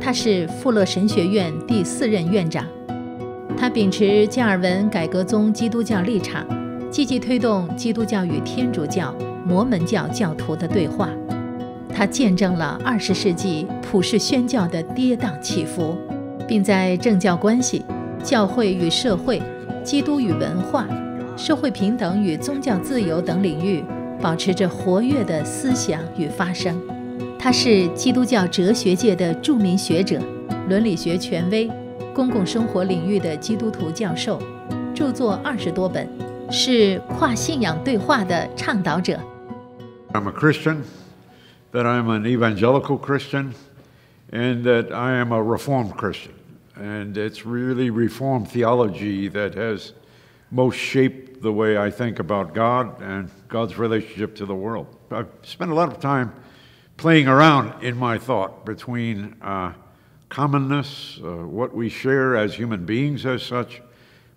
他是富勒神学院第4任院长。他秉持加尔文改革宗基督教立场，积极推动基督教与天主教、摩门教教徒的对话。他见证了20世纪普世宣教的跌宕起伏，并在政教关系、教会与社会、基督与文化、社会平等与宗教自由等领域保持着活跃的思想与发声。他是基督教哲学界的著名学者、伦理学权威、公共生活领域的基督徒教授，著作20多本，是跨信仰对话的倡导者。I'm a Christian, that I'm an evangelical Christian, and that I am a Reformed Christian. And it's really Reformed theology that has most shaped the way I think about God and God's relationship to the world. I've spent a lot of time playing around in my thought between commonness, what we share as human beings as such,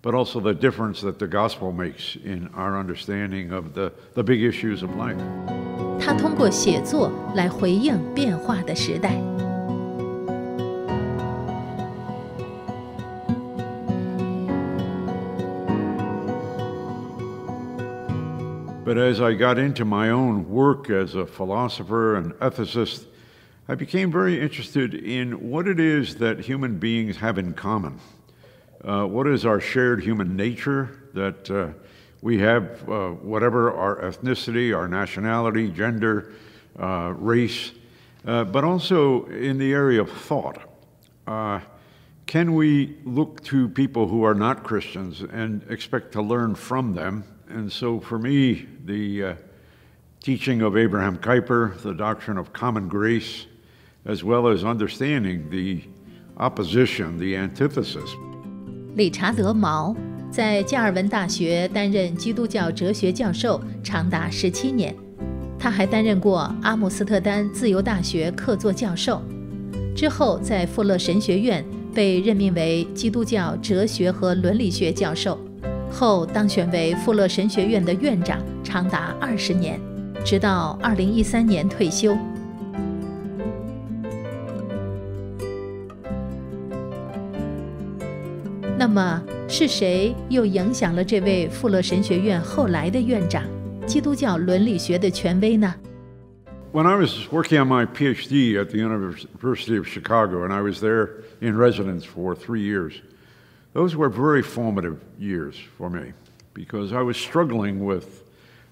but also the difference that the gospel makes in our understanding of the big issues of life. 他通过写作来回应变化的时代。But as I got into my own work as a philosopher and ethicist, I became very interested in what it is that human beings have in common. What is our shared human nature that we have, whatever our ethnicity, our nationality, gender, race, but also in the area of thought. Can we look to people who are not Christians and expect to learn from them? And so for me, the teaching of Abraham Kuyper, the doctrine of common grace, as well as understanding the opposition, the antithesis. 理查德·毛在加尔文大学担任基督教哲学教授长达17年，他还担任过阿姆斯特丹自由大学客座教授，之后在富勒神学院被任命为基督教哲学和伦理学教授，后当选为富勒神学院的院长长达20年，直到2013年退休。那么是谁又影响了这位富勒神学院后来的院长，基督教伦理学的权威呢？ When I was working on my PhD at the University of Chicago, and I was there in residence for 3 years, those were very formative years for me because I was struggling with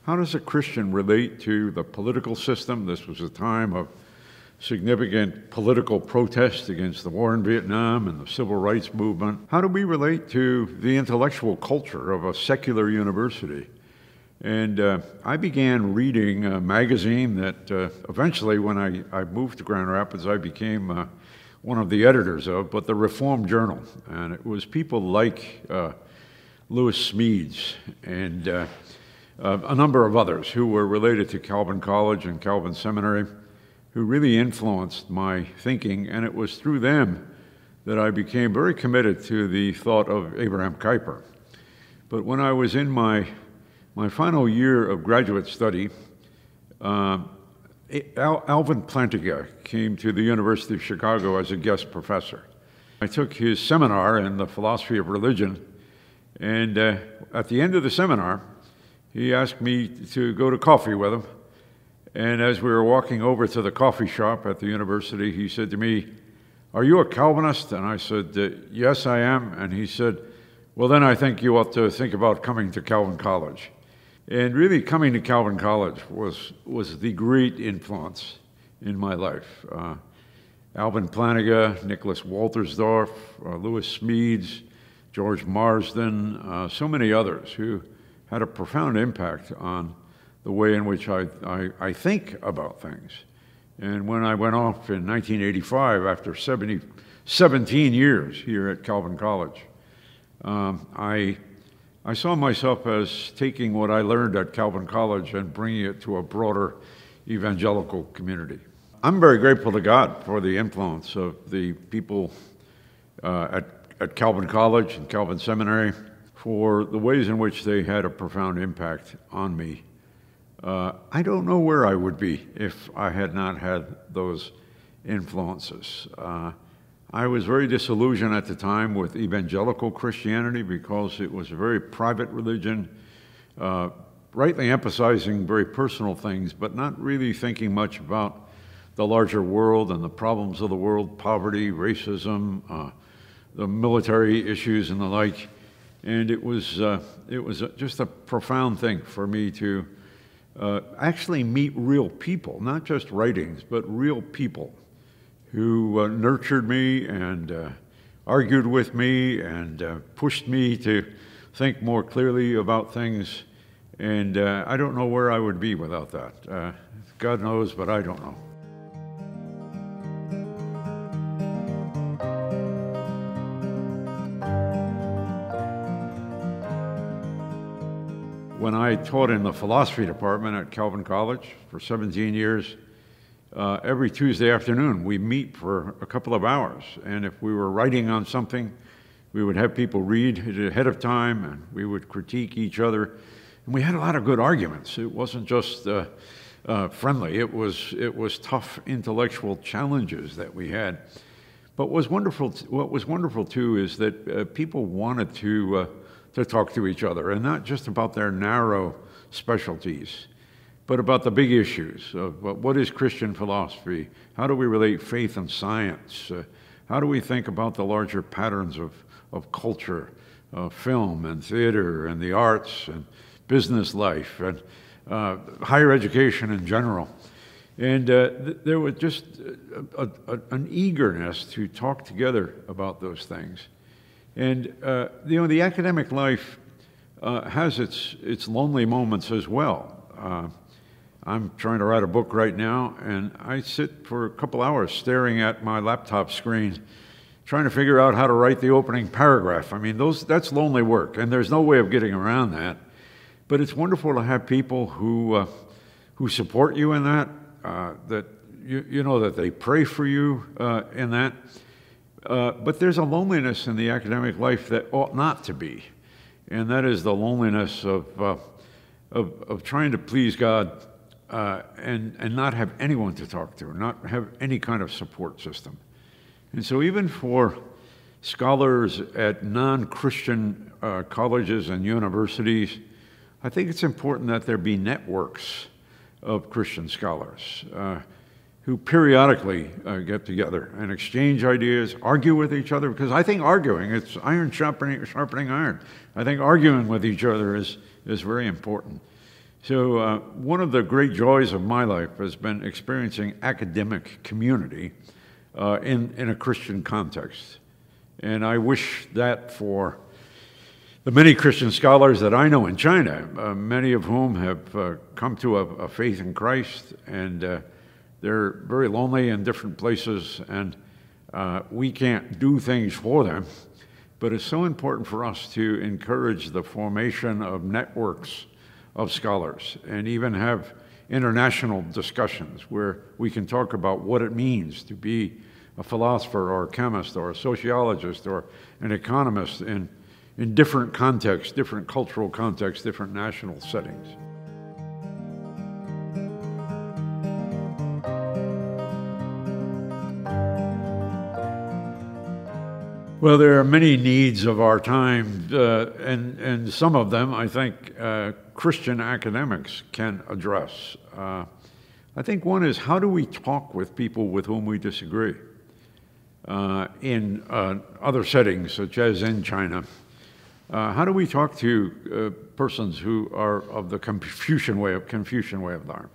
how does a Christian relate to the political system? This was a time of significant political protest against the war in Vietnam and the civil rights movement. How do we relate to the intellectual culture of a secular university? And I began reading a magazine that eventually, when I moved to Grand Rapids, I became one of the editors of, but the Reformed Journal. And it was people like Lewis Smedes and a number of others who were related to Calvin College and Calvin Seminary, who really influenced my thinking, and it was through them that I became very committed to the thought of Abraham Kuyper. But when I was in my final year of graduate study, Alvin Plantinga came to the University of Chicago as a guest professor. I took his seminar in the philosophy of religion, and at the end of the seminar, he asked me to go to coffee with him. And as we were walking over to the coffee shop at the university, he said to me, "Are you a Calvinist?" And I said, "Yes, I am." And he said, "Well, then I think you ought to think about coming to Calvin College." And really coming to Calvin College was the great influence in my life. Alvin Plantinga, Nicholas Waltersdorf, Lewis Smedes, George Marsden, so many others who had a profound impact on the way in which I think about things. And when I went off in 1985, after 17 years here at Calvin College, I saw myself as taking what I learned at Calvin College and bringing it to a broader evangelical community. I'm very grateful to God for the influence of the people at Calvin College and Calvin Seminary, for the ways in which they had a profound impact on me. I don't know where I would be if I had not had those influences. I was very disillusioned at the time with evangelical Christianity because it was a very private religion, rightly emphasizing very personal things, but not really thinking much about the larger world and the problems of the world, poverty, racism, the military issues and the like. And it was just a profound thing for me to actually meet real people, not just writings, but real people who nurtured me and argued with me and pushed me to think more clearly about things. And I don't know where I would be without that. God knows, but I don't know. When I taught in the philosophy department at Calvin College for 17 years, every Tuesday afternoon we meet for a couple of hours. And if we were writing on something, we would have people read it ahead of time and we would critique each other. And we had a lot of good arguments. It wasn't just friendly. It was tough intellectual challenges that we had. But what was wonderful too is that people wanted to talk to each other, and not just about their narrow specialties, but about the big issues of what is Christian philosophy? How do we relate faith and science? How do we think about the larger patterns of culture, film and theater and the arts and business life and higher education in general? And there was just an eagerness to talk together about those things. And the academic life has its lonely moments as well. I'm trying to write a book right now, and I sit for a couple hours staring at my laptop screen, trying to figure out how to write the opening paragraph. I mean, that's lonely work, and there's no way of getting around that. But it's wonderful to have people who support you in that, that you know that they pray for you in that. But there's a loneliness in the academic life that ought not to be, and that is the loneliness of trying to please God and not have anyone to talk to, not have any kind of support system. And so even for scholars at non-Christian colleges and universities, I think it's important that there be networks of Christian scholars who periodically get together and exchange ideas, argue with each other, because I think arguing, it's iron sharpening iron. I think arguing with each other is very important. So one of the great joys of my life has been experiencing academic community in a Christian context. And I wish that for the many Christian scholars that I know in China, many of whom have come to a faith in Christ, and they're very lonely in different places, and we can't do things for them. But it's so important for us to encourage the formation of networks of scholars and even have international discussions where we can talk about what it means to be a philosopher or a chemist or a sociologist or an economist in different contexts, different cultural contexts, different national settings. Well, there are many needs of our time, and some of them I think Christian academics can address. I think one is, how do we talk with people with whom we disagree in other settings, such as in China? How do we talk to persons who are of the Confucian way of life?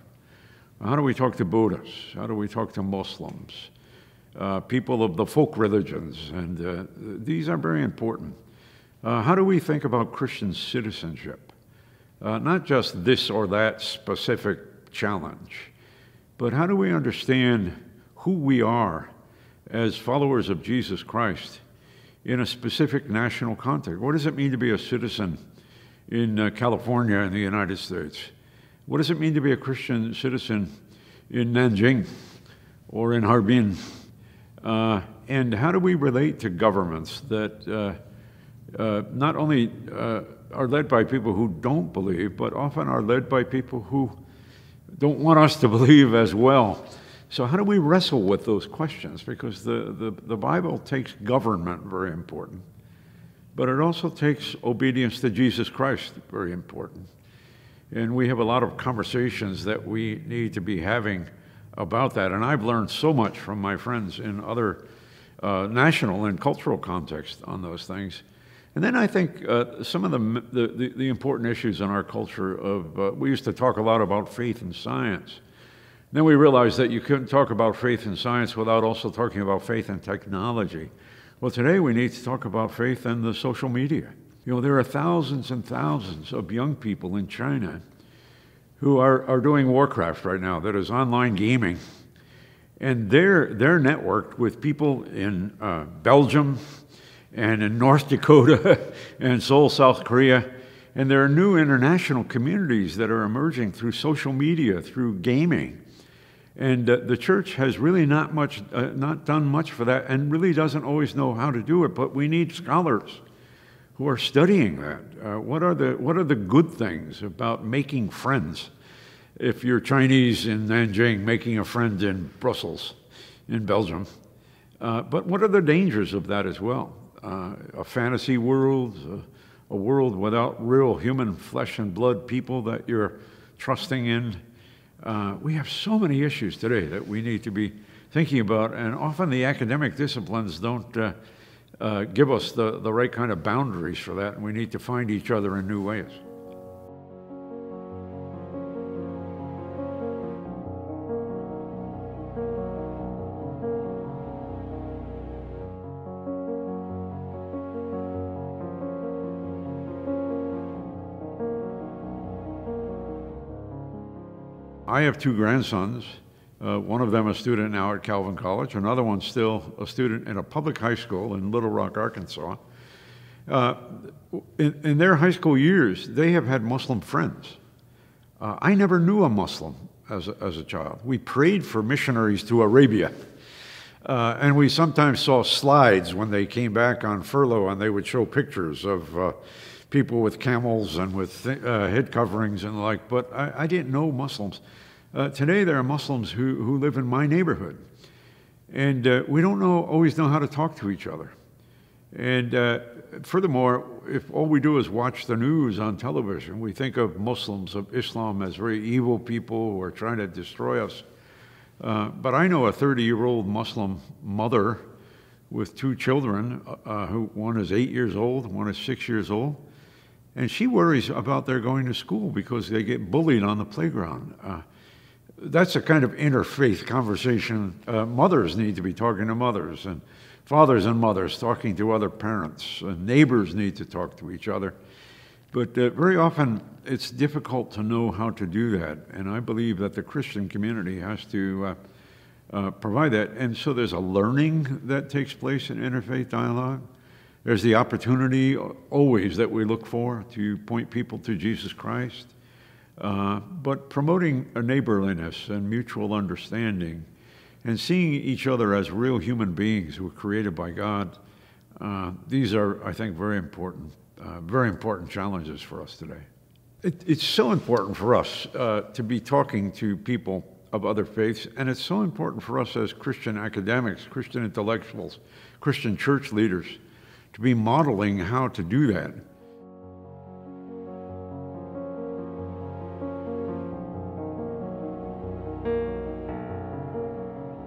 How do we talk to Buddhists? How do we talk to Muslims? People of the folk religions, and these are very important. How do we think about Christian citizenship? Not just this or that specific challenge, but how do we understand who we are as followers of Jesus Christ in a specific national context? What does it mean to be a citizen in California in the United States? What does it mean to be a Christian citizen in Nanjing or in Harbin? And how do we relate to governments that not only are led by people who don't believe, but often are led by people who don't want us to believe as well? So how do we wrestle with those questions? Because the Bible takes government very important, but it also takes obedience to Jesus Christ very important. And we have a lot of conversations that we need to be having about that. And I've learned so much from my friends in other national and cultural contexts on those things. And then I think some of the important issues in our culture of, we used to talk a lot about faith and science. Then we realized that you couldn't talk about faith and science without also talking about faith and technology. Well, today we need to talk about faith and the social media. You know, there are thousands and thousands of young people in China who are doing Warcraft right now, that is online gaming. And they're networked with people in Belgium and in North Dakota and Seoul, South Korea. And there are new international communities that are emerging through social media, through gaming. And the church has really not done much for that, and really doesn't always know how to do it. But we need scholars who are studying that. What are the good things about making friends? If you're Chinese in Nanjing, making a friend in Brussels, in Belgium. But what are the dangers of that as well? A fantasy world, a world without real human flesh and blood people that you're trusting in. We have so many issues today that we need to be thinking about, and often the academic disciplines don't give us the right kind of boundaries for that, and we need to find each other in new ways. I have two grandsons, one of them a student now at Calvin College, another one still a student in a public high school in Little Rock, Arkansas. In their high school years, they have had Muslim friends. I never knew a Muslim as a child. We prayed for missionaries to Arabia, and we sometimes saw slides when they came back on furlough, and they would show pictures of people with camels and with head coverings and the like, but I didn't know Muslims. Today there are Muslims who live in my neighborhood, and we don't always know how to talk to each other. And furthermore, if all we do is watch the news on television, we think of Muslims, of Islam, as very evil people who are trying to destroy us. But I know a 30-year-old Muslim mother with two children, one is 8 years old, one is 6 years old. And she worries about their going to school because they get bullied on the playground. That's a kind of interfaith conversation. Mothers need to be talking to mothers, and fathers and mothers talking to other parents, and neighbors need to talk to each other. But very often it's difficult to know how to do that, and I believe that the Christian community has to provide that. And so there's a learning that takes place in interfaith dialogue. There's the opportunity always that we look for to point people to Jesus Christ, but promoting a neighborliness and mutual understanding and seeing each other as real human beings who were created by God. These are, I think, very important challenges for us today. It's so important for us to be talking to people of other faiths, and it's so important for us as Christian academics, Christian intellectuals, Christian church leaders, to be modeling how to do that.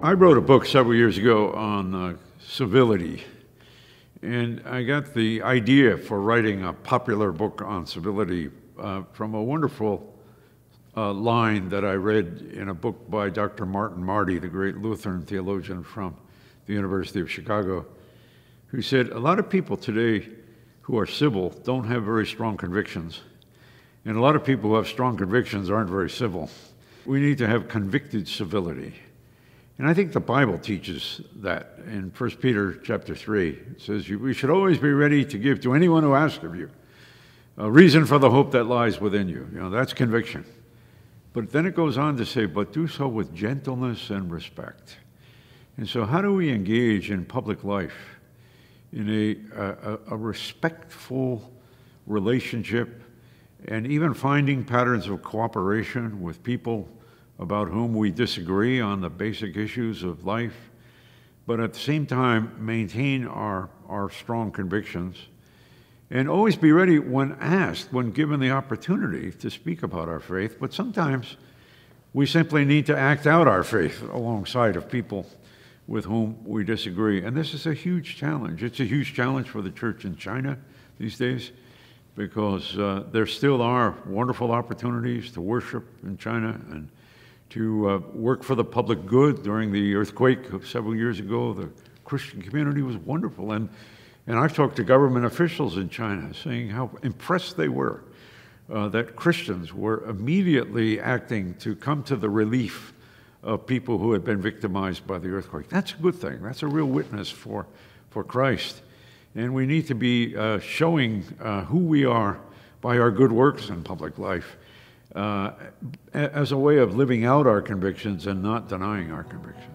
I wrote a book several years ago on civility, and I got the idea for writing a popular book on civility from a wonderful line that I read in a book by Dr. Martin Marty, the great Lutheran theologian from the University of Chicago, who said, a lot of people today who are civil don't have very strong convictions, and a lot of people who have strong convictions aren't very civil. We need to have convicted civility. And I think the Bible teaches that. In 1 Peter chapter 3, it says, we should always be ready to give to anyone who asks of you a reason for the hope that lies within you. You know, that's conviction. But then it goes on to say, but do so with gentleness and respect. And so how do we engage in public life in a respectful relationship, and even finding patterns of cooperation with people about whom we disagree on the basic issues of life, but at the same time maintain our strong convictions, and always be ready when asked, when given the opportunity to speak about our faith. But sometimes we simply need to act out our faith alongside of people with whom we disagree. And this is a huge challenge. It's a huge challenge for the church in China these days, because there still are wonderful opportunities to worship in China and to work for the public good. During the earthquake of several years ago, the Christian community was wonderful. And I've talked to government officials in China saying how impressed they were that Christians were immediately acting to come to the relief of people who had been victimized by the earthquake. That's a good thing. That's a real witness for Christ. And we need to be showing who we are by our good works in public life as a way of living out our convictions and not denying our convictions.